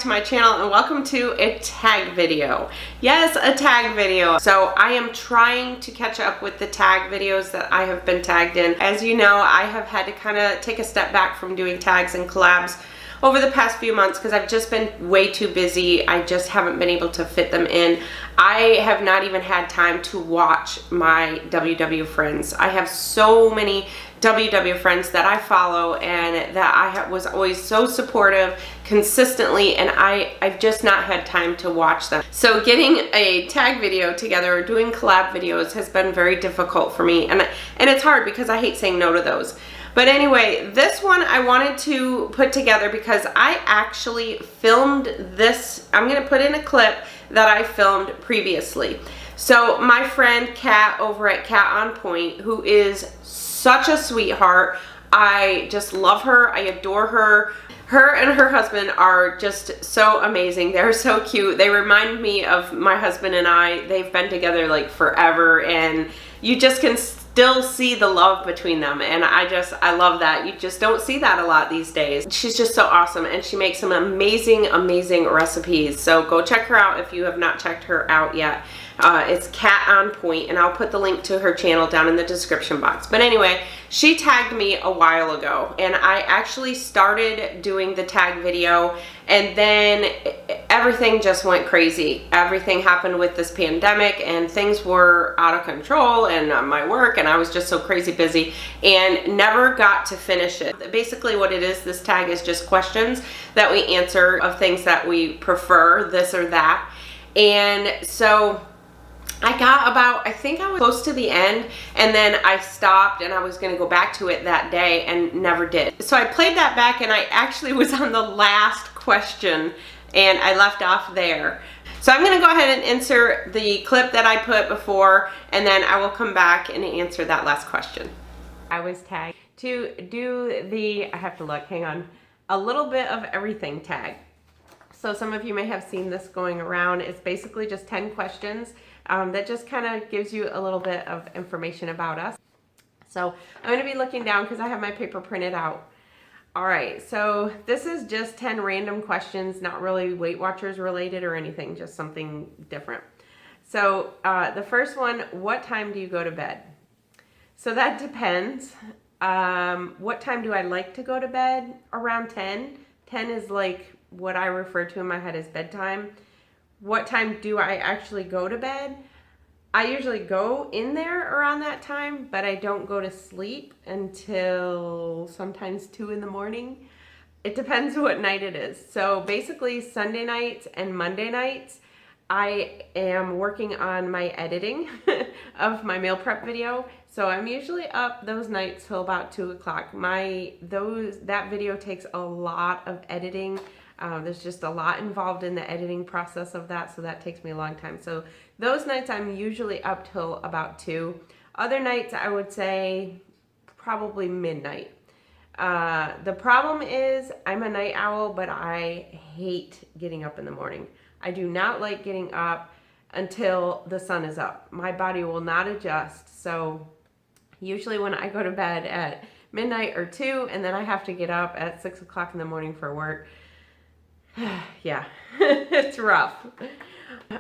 to my channel and welcome to a tag video. Yes, a tag video. So I am trying to catch up with the tag videos that I have been tagged in. As you know, I have had to kind of take a step back from doing tags and collabs over the past few months because I've just been way too busy. I just haven't been able to fit them in. I have not even had time to watch my WW friends. I have so many WW friends that I follow and that I was always so supportive consistently, and I've just not had time to watch them. So getting a tag video together or doing collab videos has been very difficult for me, and it's hard because I hate saying no to those. But anyway, this one I wanted to put together because I actually filmed this. I'm going to put in a clip that I filmed previously. So my friend Kat over at Kat on Point, who is such a sweetheart. I just love her. I adore her. Her and her husband are just so amazing. They're so cute. They remind me of my husband and I. They've been together like forever, and you just can still see the love between them, and I love that. You just don't see that a lot these days. She's just so awesome, and she makes some amazing recipes. So go check her out if you have not checked her out yet. It's Kat on Point, and I'll put the link to her channel down in the description box. But anyway, she tagged me a while ago, and I actually started doing the tag video, and then everything just went crazy. Everything happened with this pandemic, and things were out of control, and my work, and I was just so crazy busy and never got to finish it. Basically what it is, this tag is just questions that we answer of things that we prefer, this or that. And so I got about, I think I was close to the end, and then I stopped, and I was going to go back to it that day and never did. So I played that back, and I actually was on the last question, and I left off there. So I'm going to go ahead and insert the clip that I put before, and then I will come back and answer that last question. I was tagged to do the, I have to look, hang on, a little bit of everything tag. So some of you may have seen this going around. It's basically just 10 questions that just kind of gives you a little bit of information about us. So I'm going to be looking down because I have my paper printed out. All right, so this is just 10 random questions, not really Weight Watchers related or anything, just something different. So the first one, what time do you go to bed? So that depends. What time do I like to go to bed? Around 10. 10 is like what I refer to in my head as bedtime. What time do I actually go to bed? I usually go in there around that time, but I don't go to sleep until sometimes 2 in the morning. It depends what night it is. So basically Sunday nights and Monday nights, I am working on my editing of my meal prep video. So I'm usually up those nights till about 2 o'clock. That video takes a lot of editing. There's just a lot involved in the editing process of that, so that takes me a long time. So those nights I'm usually up till about 2. Other nights I would say probably midnight. The problem is I'm a night owl, but I hate getting up in the morning. I do not like getting up until the sun is up. My body will not adjust. So usually when I go to bed at midnight or 2, and then I have to get up at 6 o'clock in the morning for work, yeah, it's rough.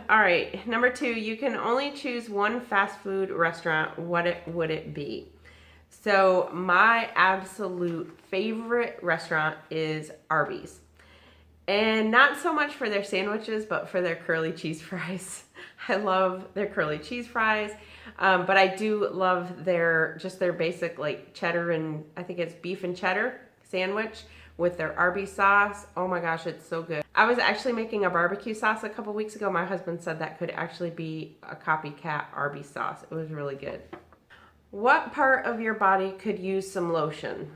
All right, number 2, you can only choose one fast food restaurant. What would it be? So my absolute favorite restaurant is Arby's. And not so much for their sandwiches, but for their curly cheese fries. I love their curly cheese fries, but I do love their basic like cheddar and I think it's beef and cheddar sandwich with their Arby's sauce. Oh my gosh, it's so good. I was actually making a barbecue sauce a couple weeks ago. My husband said that could actually be a copycat Arby's sauce. It was really good. What part of your body could use some lotion?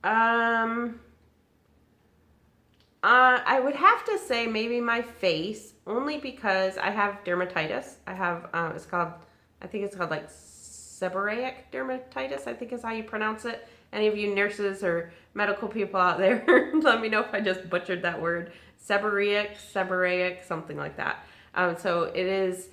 I would have to say maybe my face, only because I have dermatitis. I have, I think it's called like seborrheic dermatitis, I think is how you pronounce it. Any of you nurses or medical people out there, let me know if I just butchered that word. Seborrheic, something like that. So it is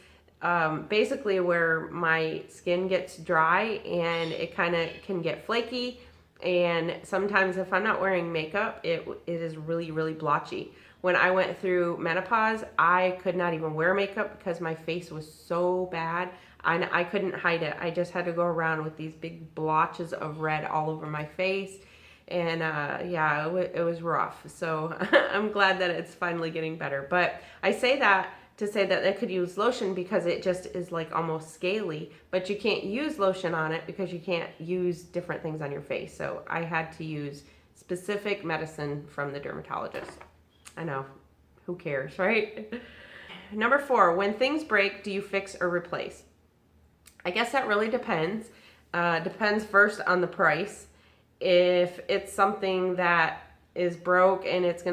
basically where my skin gets dry and it kind of can get flaky And sometimes if I'm not wearing makeup, it is really, really blotchy. When I went through menopause, I could not even wear makeup because my face was so bad. I couldn't hide it. I just had to go around with these big blotches of red all over my face. And yeah, it was rough. So I'm glad that it's finally getting better. But I say that to say that I could use lotion because it just is like almost scaly, but you can't use lotion on it because you can't use different things on your face. So I had to use specific medicine from the dermatologist. I know, who cares, right? Number 4, when things break, do you fix or replace? I guess that really depends. Depends first on the price. If it's something that is broke and it's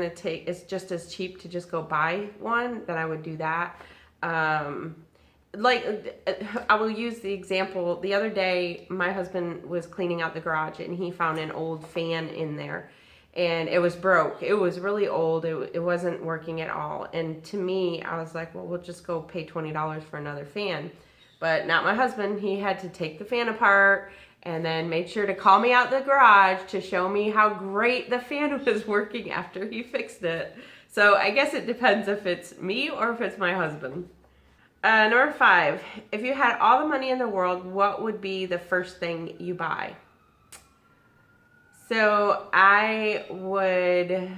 just as cheap to just go buy one, then I would do that. Like, I will use the example. The other day, my husband was cleaning out the garage and he found an old fan in there and it was broke. It was really old. It wasn't working at all. And to me, I was like, well, we'll just go pay $20 for another fan. But not my husband. He had to take the fan apart and then made sure to call me out the garage to show me how great the fan was working after he fixed it. So I guess it depends if it's me or if it's my husband. Number 5, if you had all the money in the world, what would be the first thing you buy? So I would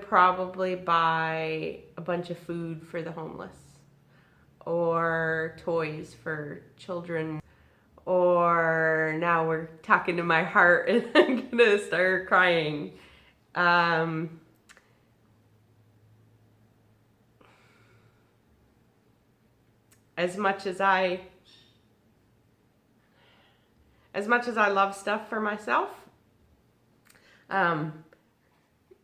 probably buy a bunch of food for the homeless, or toys for children, or now we're talking to my heart and I'm gonna start crying. As much as I love stuff for myself,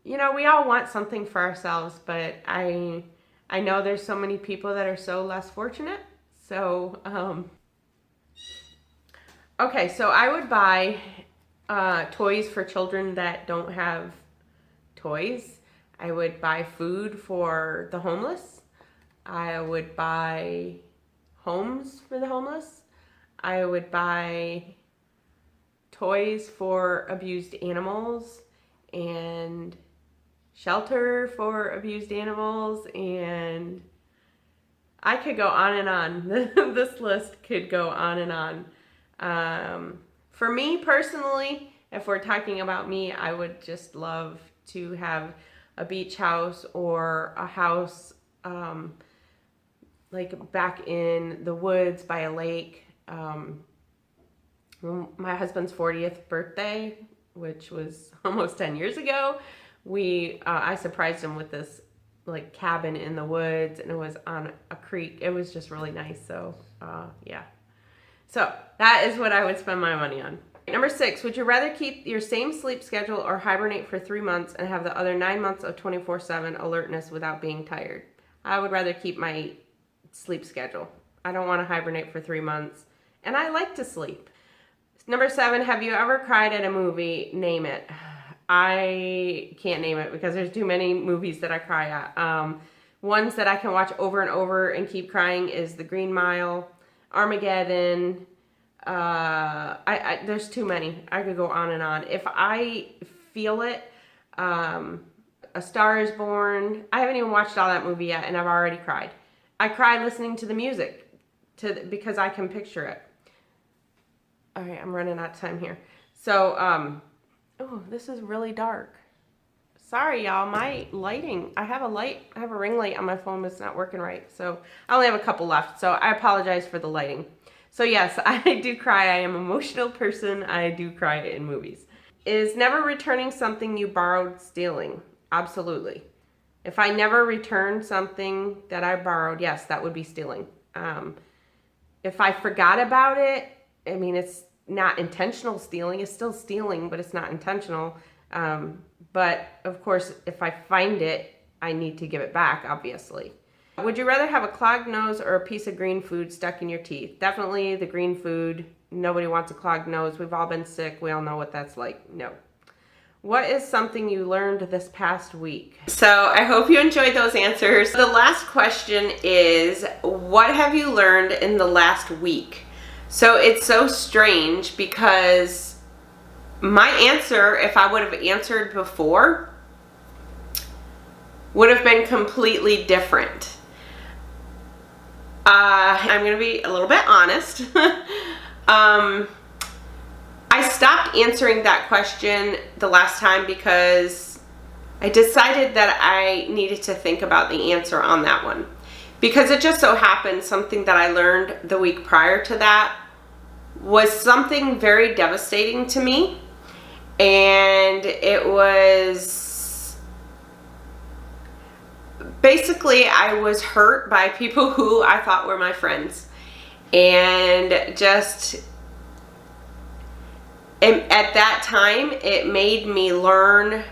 you know, we all want something for ourselves, but I know there's so many people that are so less fortunate. So, okay, so I would buy toys for children that don't have toys. I would buy food for the homeless. I would buy homes for the homeless. I would buy toys for abused animals and shelter for abused animals, and I could go on and on. This list could go on and on. For me personally, if we're talking about me, I would just love to have a beach house or a house like back in the woods by a lake. My husband's 40th birthday, which was almost 10 years ago, I surprised him with this like cabin in the woods, and it was on a creek. It was just really nice. So yeah, so that is what I would spend my money on. Number 6, would you rather keep your same sleep schedule or hibernate for 3 months and have the other 9 months of 24/7 alertness without being tired? I would rather keep my sleep schedule. I don't want to hibernate for 3 months, and I like to sleep. Number 7, have you ever cried at a movie? Name it. I can't name it because there's too many movies that I cry at. Ones that I can watch over and over and keep crying is The Green Mile, Armageddon. There's too many. I could go on and on. If I feel it, A Star is Born. I haven't even watched all that movie yet, and I've already cried. I cry listening to the music because I can picture it. All right, I'm running out of time here. So, oh, this is really dark. Sorry, y'all. My lighting, I have a ring light on my phone, but it's not working right. So I only have a couple left. So I apologize for the lighting. So yes, I do cry. I am an emotional person. I do cry in movies. Is never returning something you borrowed stealing? Absolutely. If I never returned something that I borrowed, yes, that would be stealing. If I forgot about it, I mean, it's not intentional stealing. It's still stealing, but it's not intentional. But of course, if I find it, I need to give it back, obviously. Would you rather have a clogged nose or a piece of green food stuck in your teeth? Definitely the green food. Nobody wants a clogged nose. We've all been sick. We all know what that's like. No. What is something you learned this past week? So I hope you enjoyed those answers. The last question is, what have you learned in the last week? So it's so strange because my answer, if I would have answered before, would have been completely different. I'm going to be a little bit honest. I stopped answering that question the last time because I decided that I needed to think about the answer on that one. Because it just so happened something that I learned the week prior to that was something very devastating to me. And it was basically I was hurt by people who I thought were my friends. And just at that time, it made me learn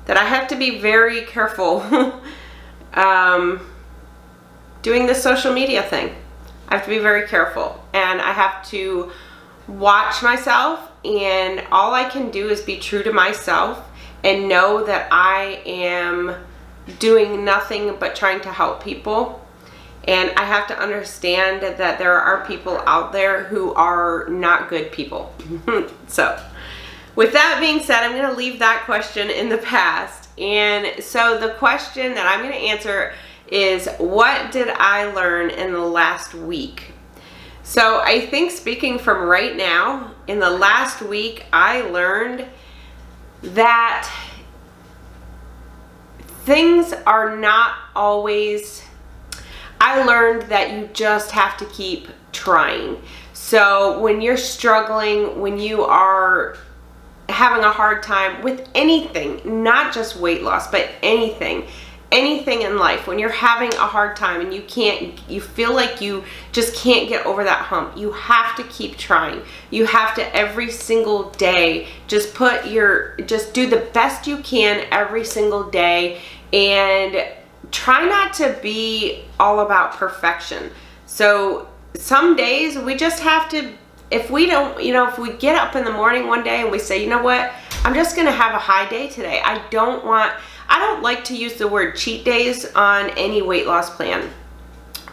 that I have to be very careful doing this social media thing. I have to be very careful, and I have to watch myself, and all I can do is be true to myself and know that I am doing nothing but trying to help people. And I have to understand that there are people out there who are not good people. So with that being said, I'm going to leave that question in the past. And so the question that I'm going to answer is, what did I learn in the last week? So I think, speaking from right now, in the last week, I learned that things are not always, I learned that you just have to keep trying. So when you're struggling, when you are having a hard time with anything, not just weight loss, but anything in life, when you're having a hard time and you feel like you just can't get over that hump, you have to keep trying. You have to every single day just do the best you can every single day, and try not to be all about perfection. So some days we just have to, if we don't, if we get up in the morning one day and we say, you know what, I'm just gonna have a high day today. I don't like to use the word cheat days on any weight loss plan,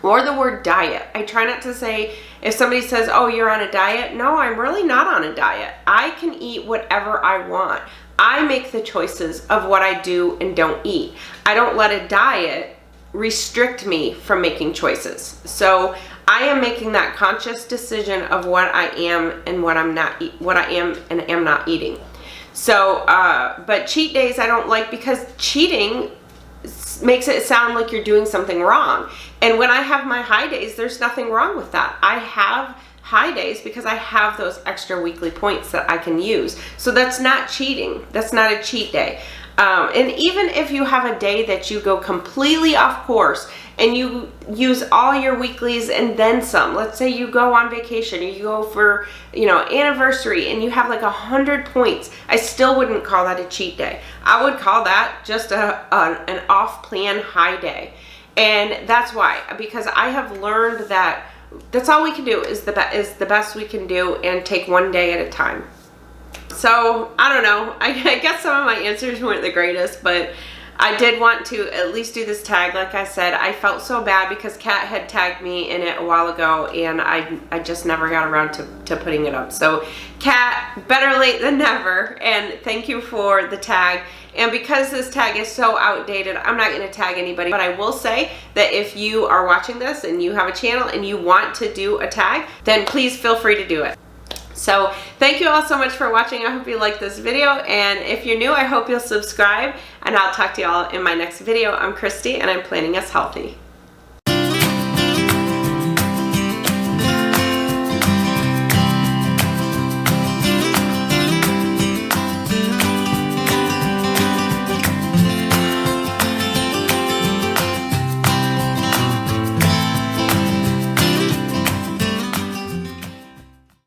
or the word diet. I try not to say, if somebody says, oh, you're on a diet, no, I'm really not on a diet. I can eat whatever I want. I make the choices of what I do and don't eat. I don't let a diet restrict me from making choices. So I am making that conscious decision of what I am and what I'm not, what I am and am not eating. So, but cheat days I don't like, because cheating makes it sound like you're doing something wrong. And when I have my high days, there's nothing wrong with that. I have high days because I have those extra weekly points that I can use. So that's not cheating. That's not a cheat day. And even if you have a day that you go completely off course and you use all your weeklies and then some, let's say you go on vacation or you go for, anniversary and you have like 100 points, I still wouldn't call that a cheat day. I would call that just an off-plan high day. And that's why, because I have learned that that's all we can do is the best we can do, and take one day at a time. So I don't know, I guess some of my answers weren't the greatest, but I did want to at least do this tag. Like I said, I felt so bad because Kat had tagged me in it a while ago, and I just never got around to putting it up. So Kat, better late than never, and thank you for the tag. And because this tag is so outdated, I'm not going to tag anybody, but I will say that if you are watching this and you have a channel and you want to do a tag, then please feel free to do it. So thank you all so much for watching. I hope you liked this video, and if you're new, I hope you'll subscribe, and I'll talk to you all in my next video. I'm Christy, and I'm planning us healthy.